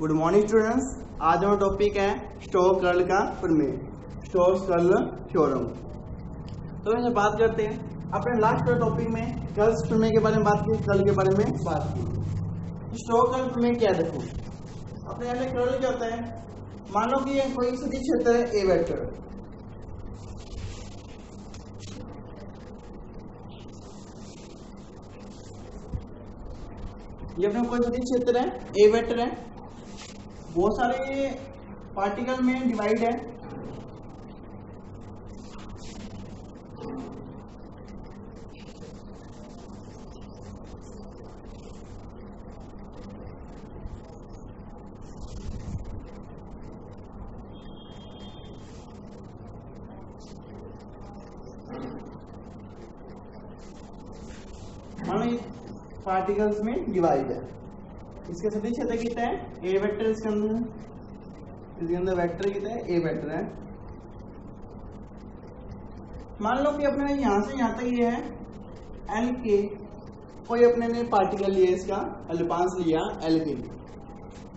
Good morning students. आज हमारा topic है स्टोक्स कर्ल का प्रमेय, स्टोक्स कर्ल थ्योरम। तो इनसे बात करते हैं। अपने लास्ट टॉपिक में कर्ल प्रमेय के बारे में बात की, कर्ल के बारे में बात की। स्टोक्स कर्ल प्रमेय क्या देखो, अपने यहाँ कर्ल क्या होता है। मान लो कि कोई सदिश क्षेत्र है ए वेक्टर, ये अपने कोई सदिश क्षेत्र है ए वेक्टर है, बहुत सारे पार्टिकल में डिवाइड है। मान लो पार्टिकल्स में डिवाइड है। इसके सदिश क्षेत्र कितना है ए वेक्टर, इसके अंदर वेक्टर कितना है ए वेक्टर है। मान लो कि अपने यहां से यहां तक ये है एल के, कोई अपने ने पार्टिकल लिया, इसका अल्पांश लिया एल के।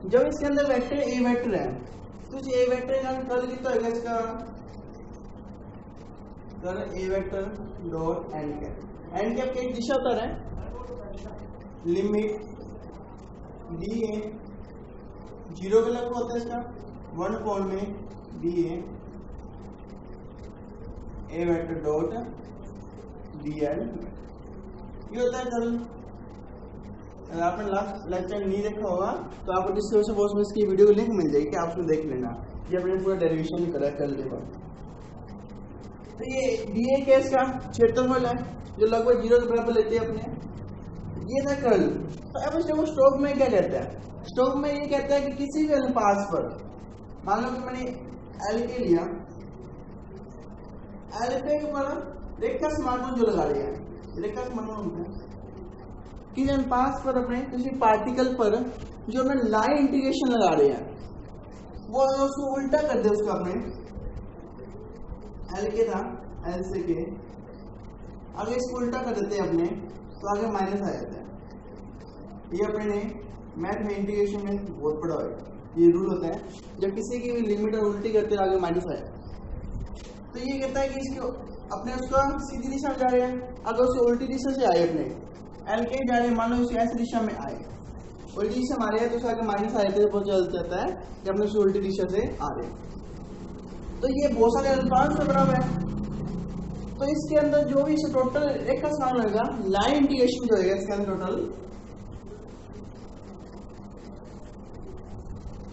जब इसके अंदर वेक्टर ए वेक्टर है तो इस ए वेक्टर का कर्ल कितना होगा, इसका curl A vector dot N cap. N cap की दिशा होता है लिमिट डी ए, जीरो के लगभग होता है इसका 1 कोण में D A vector dot D L, ये होता है कर्ल। अगर आपने लास्ट लेक्चर नहीं देखा होगा तो आपको डिस्क्रिप्शन बॉक्स में इसकी वीडियो की लिंक मिल जाएगी, आप उसमें देख लेना। ये अपने पूरा डेरिवेशन करा कर्ल के बाद। तो ये डी ए केस का क्षेत्रफल है जो लगभग 0 के बराबर लेते हैं अपने, ये था कर्ल। तो अब इसको स्टोक्स में क्या कहता है, स्टोक्स में ये कहता है कि किसी भी अनुपात पर, मान लो कि मैंने एल के लिया, एल पे के ऊपर रेखा समाकलन जो लगा लिया है, रेखा समाकलन होता है किसी अनुपात पर अपने किसी पार्टिकल पर जो हमने लाइन इंटीग्रेशन लगा रहे हैं, वो उसको उल्टा कर दे, उसका अपने एल के था एल से के, आगे इसको उल्टा कर देते हैं अपने, तो आगे माइनस आ जाता है। ये अपने मैथ में इंटीग्रेशन में बहुत बड़ा है, ये रूल होता है जब किसी की भी लिमिट और उल्टी करते हैं आगे माइनस आए। तो ये कहता है कि इसको अपने उसका सीधी दिशा में जा रहे हैं, अगर उसको उल्टी दिशा से आए, अपने एल के जा रहे हैं, मान लो उसी ऐसी दिशा में आए, उल्टी दिशा में आ रहे हैं तो उसका आगे माइनस आए थे, बहुत चल जाता है कि अपने उसको उल्टी दिशा से आ रहे हैं। तो ये बहुत सारे अल्फाज से बराबर है। तो इसके अंदर जो भी टोटल एक का समान होगा, लाइन इंटीग्रेशन जो होगा इसके अंदर total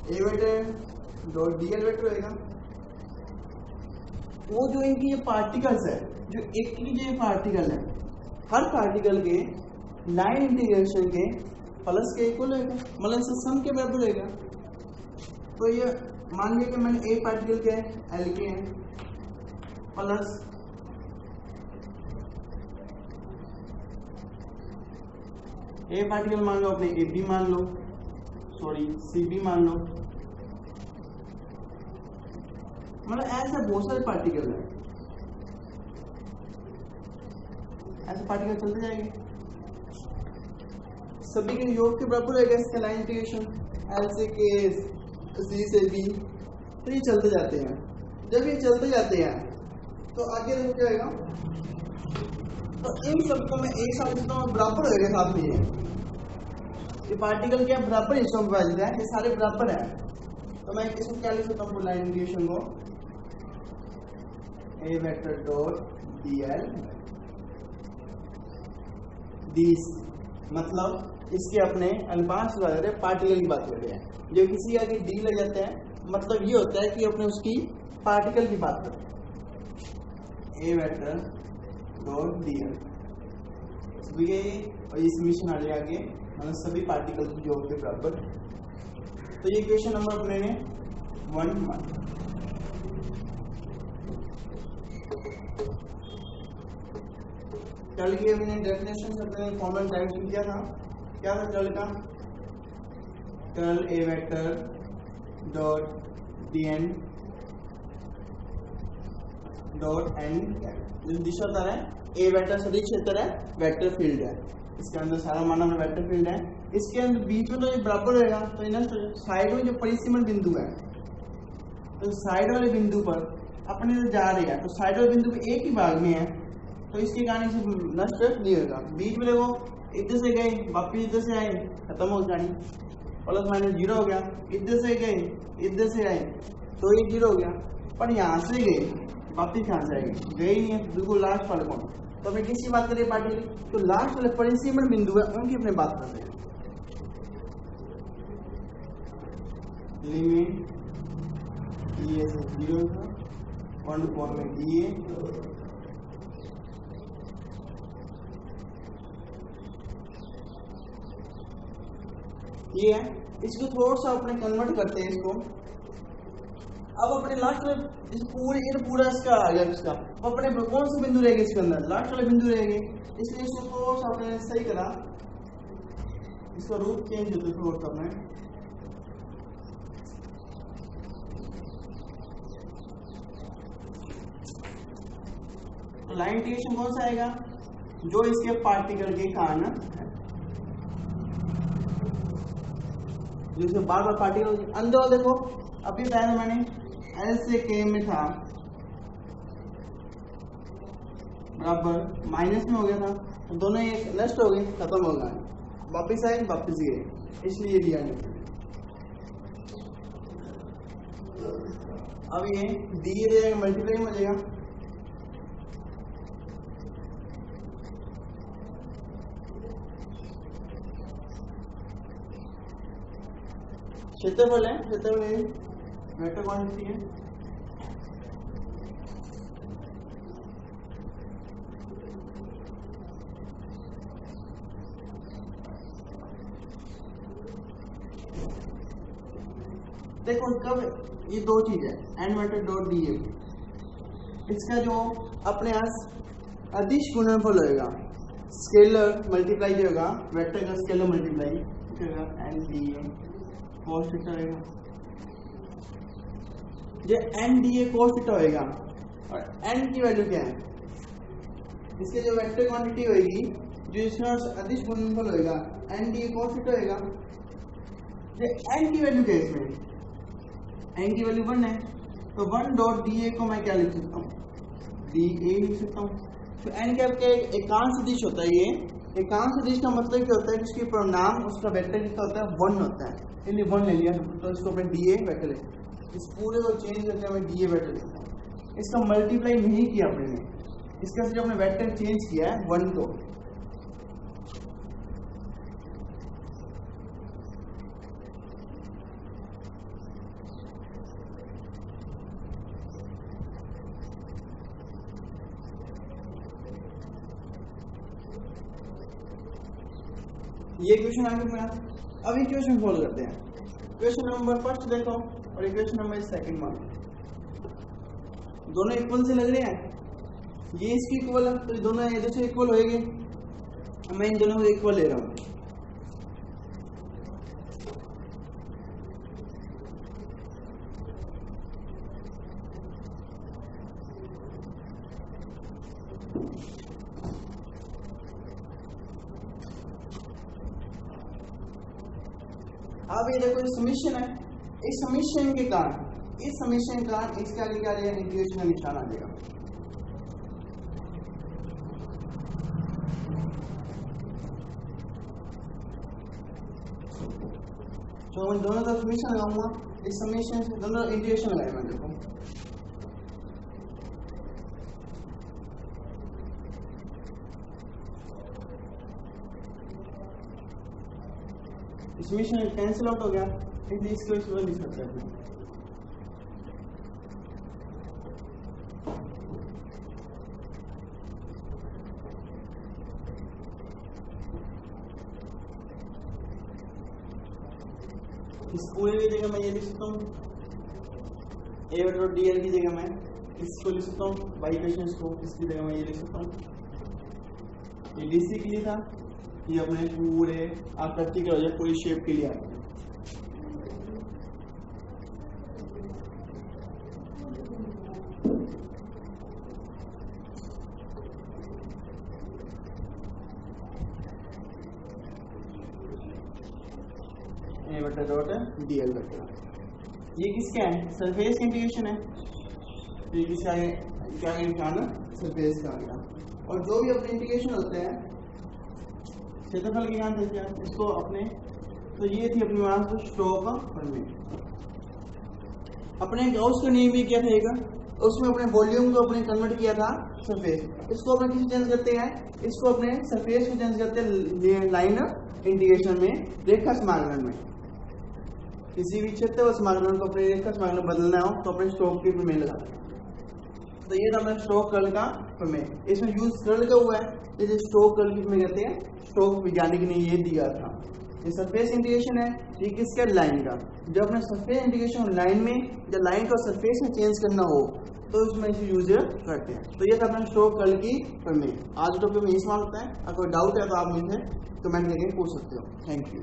A vector dot D L vector होगा। वो जो इनकी ये पार्टिकल्स है, जो एक की जो पार्टिकल है, हर पार्टिकल के लाइन इंटीग्रेशन के प्लस के इक्वल होगा, मतलब इससे सम के बराबर होगा। तो ये मान लिया कि मैंने ए पार्टिकल के एल के प्लस ए पार्टिकल मान लो, अपने ए बी मान लो, सॉरी सी बी मान लो, मतलब ऐसे बहुत सारे पार्टिकल है, ऐसे पार्टिकल चलते जाएंगे, सभी के योग के बराबर होगा इसका लाइन इंटीग्रेशन एल से के, सी से बी। तो ये चलते जाते हैं। जब ये चलते जाते हैं तो आगे देखो क्या होगा, तो इन सबको मैं एक साथ लिखता हूँ, बराबर होगा साथ में। ये पार्टिकल क्या बराबर हिस्सों में वैल्यू है, ये सारे बराबर है। तो मैं इसको क्या लिख सकता हूँ, लाइन इंटीग्रेशन को A vector dot D L, this मतलब इसके अपने अल्पांश की बात कर रहे हैं, पार्टिकल की बात कर रहे हैं। जो किसी आगे डी लग जाता है मतलब ये होता है कि अपने उसकी पार्टिकल की बात कर रहे हैं। ए वेक्टर डॉट डी एल और इस मिशन आ जाए आगे, मतलब सभी पार्टिकल की योग के बराबर। तो ये इक्वेशन नंबर अपने ने 1 मान। कर्ल की हमने डेफिनेशन से अपने फॉर्मल डायरेक्शन किया था, क्या था कर्ल का, curl A vector dot D N dot N, जो दिशा होता है ए वेक्टर सदिश क्षेत्र है, वेक्टर फील्ड है, इसके अंदर सारा माना वेक्टर फील्ड है। इसके अंदर बीच में तो ये बराबर रहेगा, तो इन साइड में जो परिसीमन बिंदु है, तो साइड वाले बिंदु पर अपने से जा रहे हैं, तो साइड वाले बिंदु के एक ही भाग में है, तो इसके कारण इसे नष्ट नहीं होगा। बीच में देखो इधर से गए वापिस इधर से आए, खत्म हो जानी, प्लस माइनस जीरो हो गया। इधर से गए इधर से आए तो ये जीरो हो गया, पर यहाँ से गए वापिस कहाँ से आएंगे, गए ही नहीं है, बिल्कुल लास्ट वाले कौन। तो हमें किसकी बात करें पार्टी, तो लास्ट वाले परिसीमन बिंदु है उनकी अपने बात कर रहे हैं। लिमिट ये से जीरो था, वन पॉइंट में दिए, ये है। इसको थोड़ा सा अपने कन्वर्ट करते हैं इसको। अब अपने लास्ट में इस पूरा इसका आ गया इसका, अब अपने कौन से बिंदु रहेंगे इसके अंदर, लास्ट वाले बिंदु रहेंगे, इसलिए इसको थोड़ा सा अपने सही करा, इसका रूप चेंज होता है थोड़ा सा अपने। तो लाइन इंटीग्रेशन कौन सा आएगा, जो इसके पार्टिकल के कारण है, जो इसमें बार बार पार्टिकल अंदर देखो। अभी पहले मैंने एल से के में था बराबर माइनस में हो गया था, तो दोनों एक नष्ट हो गए, खत्म हो गए, वापिस आए वापिस गए, इसलिए लिया नहीं। अब ये दिए जाएगा मल्टीप्लाई में हो जाएगा, क्षेत्रफल है, क्षेत्रफल वेक्टर क्वांटिटी है। देखो कब ये दो चीज है, N vector dot D A, इसका जो अपने पास अदिश गुणनफल होगा, स्केलर मल्टीप्लाई जो होगा वेक्टर का स्केलर मल्टीप्लाई होगा N D A cos theta होगा, जो N D A cos theta होगा, और एन की वैल्यू क्या है, इसके जो वेक्टर क्वांटिटी होगी, जो इसमें अदिश गुणनफल होगा N D A cos theta होगा, जो एन की वैल्यू क्या है, इसमें एन की वैल्यू 1 है, तो 1 डॉट डी ए को मैं क्या लिख सकता हूँ, डी ए लिख सकता हूँ। तो एन क्या एकांश सदिश होता है, ये एकांश सदिश का मतलब क्या होता है, जिसकी परिणाम उसका वेक्टर कितना होता है, 1 होता है, इसलिए 1 ले लिया, तो इसको अपने डी ए वेक्टर ले, इस पूरे को चेंज करके मैं डी ए वेक्टर लिखता हूँ। इसका मल्टीप्लाई नहीं किया अपने, इसका सिर्फ अपने वेक्टर चेंज किया है 1 को। ये इक्वेशन आगे में अब इक्वेशन सॉल्व करते हैं। इक्वेशन नंबर फर्स्ट देखो और इक्वेशन नंबर सेकंड मान, दोनों इक्वल से लग रहे हैं, ये इसकी इक्वल है तो दोनों इधर से इक्वल होएंगे, मैं इन दोनों को इक्वल ले रहा हूँ। अब ये देखो समीशन है, इस समीशन के कारण इसके आगे क्या रहेगा, इंटीग्रेशन का निशान आ जाएगा। तो मैं दोनों तरफ समीशन लगाऊंगा, इस समीशन से दोनों इंटीग्रेशन लगाए मैं देखो, समीशन कैंसिल आउट हो गया, इसलिए इसको इस लिख सकते हैं। इस पूरे की जगह मैं ये लिख सकता हूँ, ए वेक्टर डी एल की जगह मैं इसको लिख सकता हूँ, बाई इक्वेशन को इसकी जगह मैं ये लिख सकता हूँ। ये डीसी के लिए था, ये अपने पूरे आकृति के वजह पूरी शेप के लिए आते हैं। Vector dot DL vector. ये किसका है? सरफेस इंटीग्रेशन है। तो ये किसका है? क्या निशान सरफेस का आ गया। और जो भी अपने इंटीग्रेशन होते हैं क्षेत्रफल के ज्ञान देते हैं इसको अपने, तो ये थी अपनी वहां से स्टोक प्रमेय। अपने गाउस का नियम भी क्या था, उसमें अपने वॉल्यूम को अपने कन्वर्ट किया था सरफेस। इसको अपने किस चेंज करते हैं? इसको अपने सरफेस को चेंज करते हैं लाइन इंटीग्रेशन में, रेखा समाकलन में। किसी भी क्षेत्र व समाकलन को अपने रेखा समाकलन बदलना हो तो अपने स्टोक के प्रमेय लगाते हैं। तो ये था अपना स्टोक कर्ल का प्रमेय। इसमें यूज कर्ल का हुआ है, जैसे स्टोक कर्ल की प्रमेय कहते हैं, स्टोक वैज्ञानिक ने ये दिया था। ये सरफेस इंटीग्रेशन है, ये किसका? लाइन का। जब अपने सरफेस इंटीग्रेशन लाइन में, जब लाइन का सरफेस में चेंज करना हो तो इसमें इसे यूज करते हैं। तो ये था अपना स्टोक कर्ल की प्रमेय। आज टॉपिक में यही समाप्त होता है। अगर कोई डाउट है तो आप मुझे कमेंट करके पूछ सकते हो। Thank you.